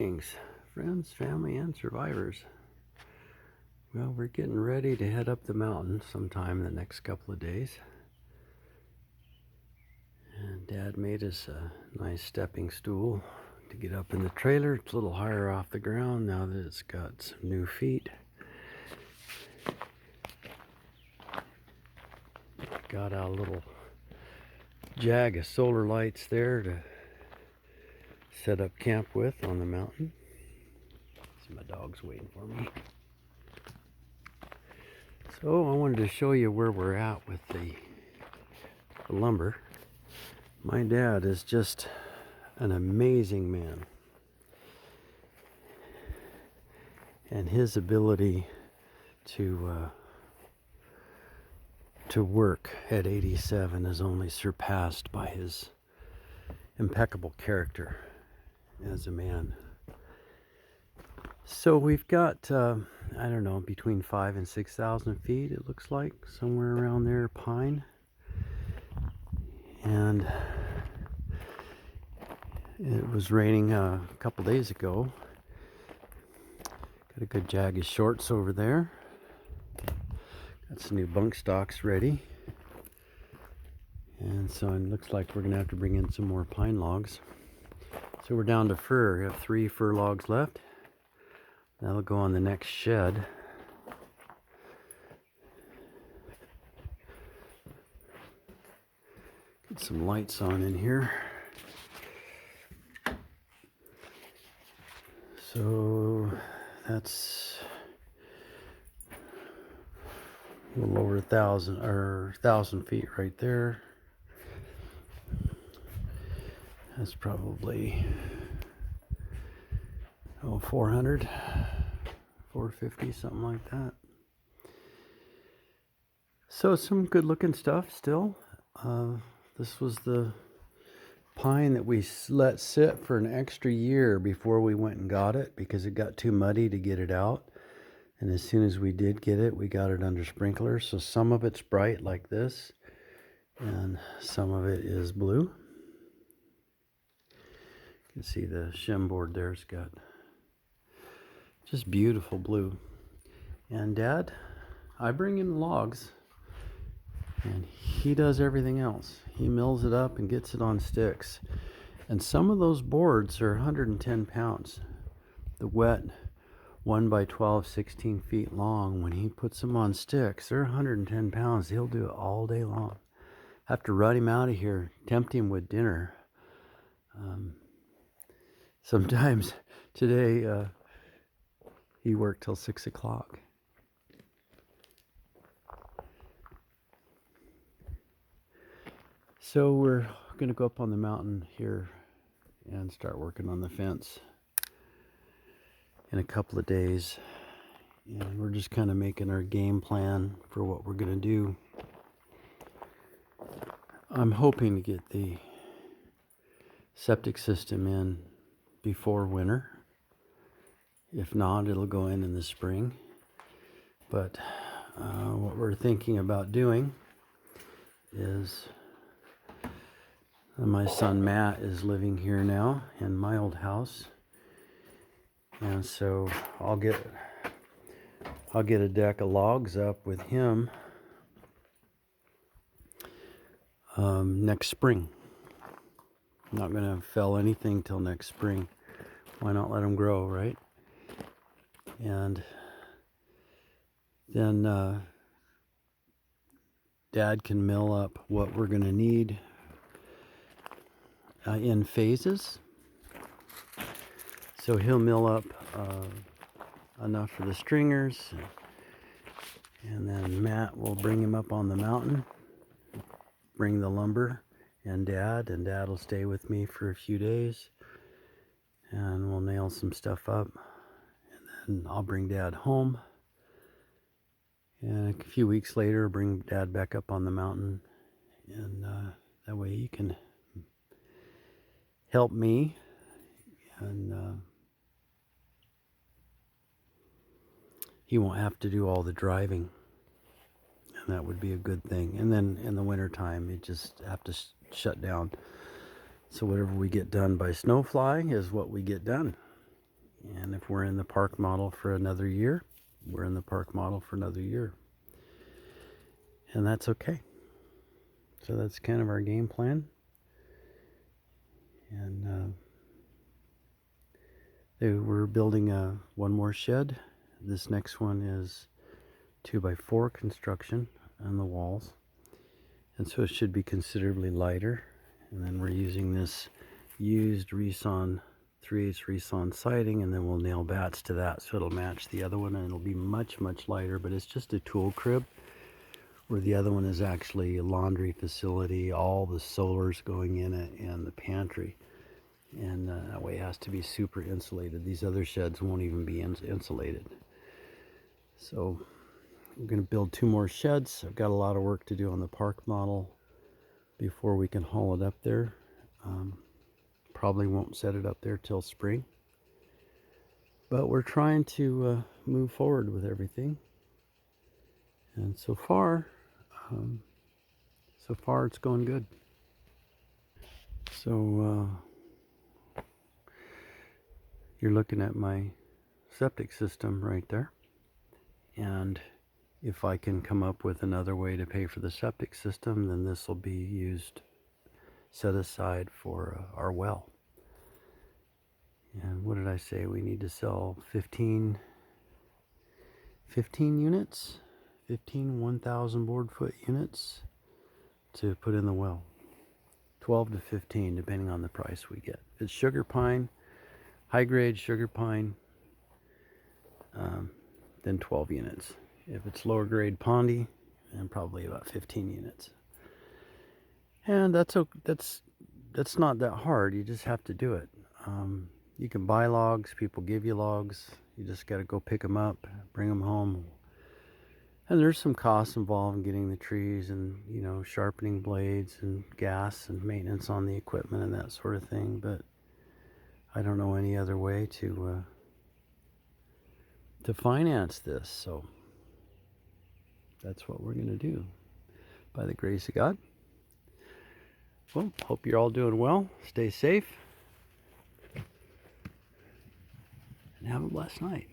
Greetings, friends, family, and survivors. Well, we're getting ready to head up the mountain sometime in the next couple of days. And Dad made us a nice stepping stool to get up in the trailer. It's a little higher off the ground now that it's got some new feet. Got a little jag of solar lights there to set up camp with on the mountain. See, my dog's waiting for me. So I wanted to show you where we're at with the lumber. My dad is just an amazing man. And his ability to work at 87 is only surpassed by his impeccable character as a man. So we've got, I don't know, between 5,000 and 6,000 feet, it looks like, somewhere around there, pine. And it was raining a couple days ago. Got a good jag of shorts over there. Got some new bunk stocks ready. And so it looks like we're going to have to bring in some more pine logs. So we're down to fir. We have 3 fir logs left. That'll go on the next shed. Get some lights on in here. So that's a little over 1,000 feet right there. That's probably 400, 450, something like that. So some good looking stuff still. This was the pine that we let sit for an extra year before we went and got it because it got too muddy to get it out. And as soon as we did get it, we got it under sprinklers. So some of it's bright like this, and some of it is blue. You can see the shim board there's got just beautiful blue. And Dad, I bring in logs, and he does everything else. He mills it up and gets it on sticks. And some of those boards are 110 pounds. The wet 1 by 12, 16 feet long. When he puts them on sticks, they're 110 pounds. He'll do it all day long. Have to run him out of here, tempt him with dinner. Sometimes today he worked till 6 o'clock. So we're going to go up on the mountain here and start working on the fence in a couple of days. And we're just kind of making our game plan for what we're going to do. I'm hoping to get the septic system in before winter. If not, it'll go in the spring. But what we're thinking about doing is my son Matt is living here now in my old house. And so I'll get a deck of logs up with him next spring. I'm not going to fell anything till next spring. Why not let them grow, right? And then Dad can mill up what we're going to need in phases. So he'll mill up enough for the stringers, and then Matt will bring him up on the mountain, bring the lumber, and Dad will stay with me for a few days, and we'll nail some stuff up, and then I'll bring Dad home, and a few weeks later bring Dad back up on the mountain, and that way he can help me, and he won't have to do all the driving, and that would be a good thing. And then in the wintertime, you just have to shut down. So whatever we get done by snow flying is what we get done. And if we're in the park model for another year, we're in the park model for another year. And that's okay. So that's kind of our game plan. And we're building one more shed. This next one is 2x4 construction on the walls. And so it should be considerably lighter. And then we're using this used Reson 3/8 Reson siding, and then we'll nail bats to that so it'll match the other one, and it'll be much, much lighter, but it's just a tool crib, where the other one is actually a laundry facility, all the solar's going in it, and the pantry. And that way it has to be super insulated. These other sheds won't even be insulated. So we're going to build 2 more sheds. I've got a lot of work to do on the park model before we can haul it up there. Probably won't set it up there till spring. But we're trying to move forward with everything. And so far it's going good. So you're looking at my septic system right there. And if I can come up with another way to pay for the septic system, then this will be used, set aside for our well. And what did I say? We need to sell 15 units, 15 1,000 board foot units to put in the well. 12 to 15, depending on the price we get. If it's sugar pine, high grade sugar pine, then 12 units. If it's lower grade pondy, then probably about 15 units. And that's not that hard. You just have to do it. You can buy logs. People give you logs. You just got to go pick them up, bring them home. And there's some costs involved in getting the trees and, you know, sharpening blades and gas and maintenance on the equipment and that sort of thing. But I don't know any other way to finance this. So that's what we're going to do by the grace of God. Well, hope you're all doing well. Stay safe. And have a blessed night.